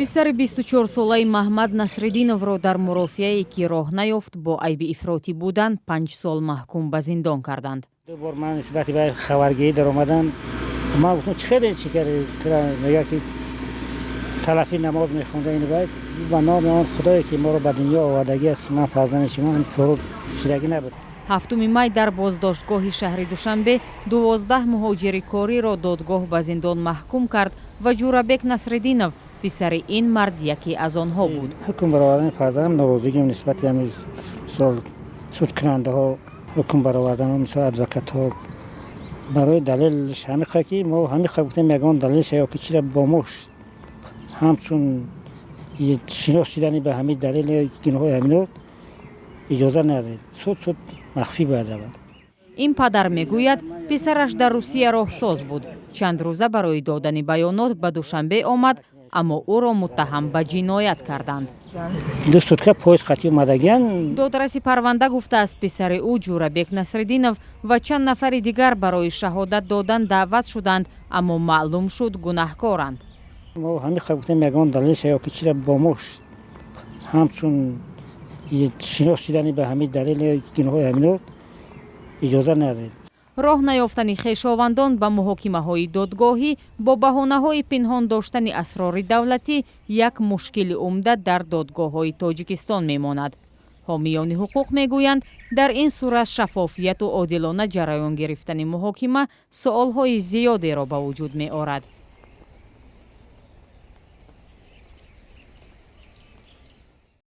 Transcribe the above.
писари 24 солаи Маҳмад Насриддиновро дар мурофиае ки роҳ наёфт бо айби ифротӣ будан 5 сол маҳкум ба зиндон карданд. ду бор ман нисбати ба хабаргирӣ даромадам. Ман гуфтам чӣ хеле чӣ карди? Мега ки салафӣ намоз мехонда ин байт ба номи он худое ки моро ба дунё овардагӣ аст. Ман фарзанди шумо ҳам кору шидагӣ набуд. 7 май дар боздоштгоҳи шаҳри Душанбе 12 муҳоҷири кориро додгоҳ ба зиндон маҳкум кард ва Ҷурабек Насриддинов писари ин мард яке аз онҳо буд. ҳукм баровардани фарзандам норозигим нисбати ҳамин судкунандаҳо ҳукм баровардану мисол адвокатҳо барои далелш ҳамиқа ки мо ҳамиқа гуфтем ягон далелш ё ки чира бо мо ҳамчун шинос шидани ба ҳамин далел гуноҳои ҳамино иҷоза надед. суд махфӣ бояд равад. ин падар мегӯяд писараш дар Русия роҳсоз буд. Чанд рӯза барои додани баёнот ба Душанбе омад, аммо ӯро муттаҳам ба ҷиноят карданд. 2 сутка поиз қатъӣ омадагиян. Додраси парванда гуфтааст писари ӯ Ҷурабек Насриддинов ва чанд нафари дигар барои шаҳодат додан даъват шуданд, аммо маълум шуд гунаҳкоранд. мо ҳамиқа гуфтем ягон далелш ё ки чира бо мо ҳамчун шинос шидани ба ҳамин далел гуноҳои ҳамино иҷоза надед. роҳ наёфтани хешовандон ба муҳокимаҳои додгоҳӣ бо баҳонаҳои пинҳон доштани асрори давлатӣ як мушкили умда дар додгоҳҳои Тоҷикистон мемонад. ҳомиёни ҳуқуқ мегӯянд, дар ин сурат шаффофияту одилона ҷараён гирифтани муҳокима суолҳои зиёдеро ба вуҷуд меорад.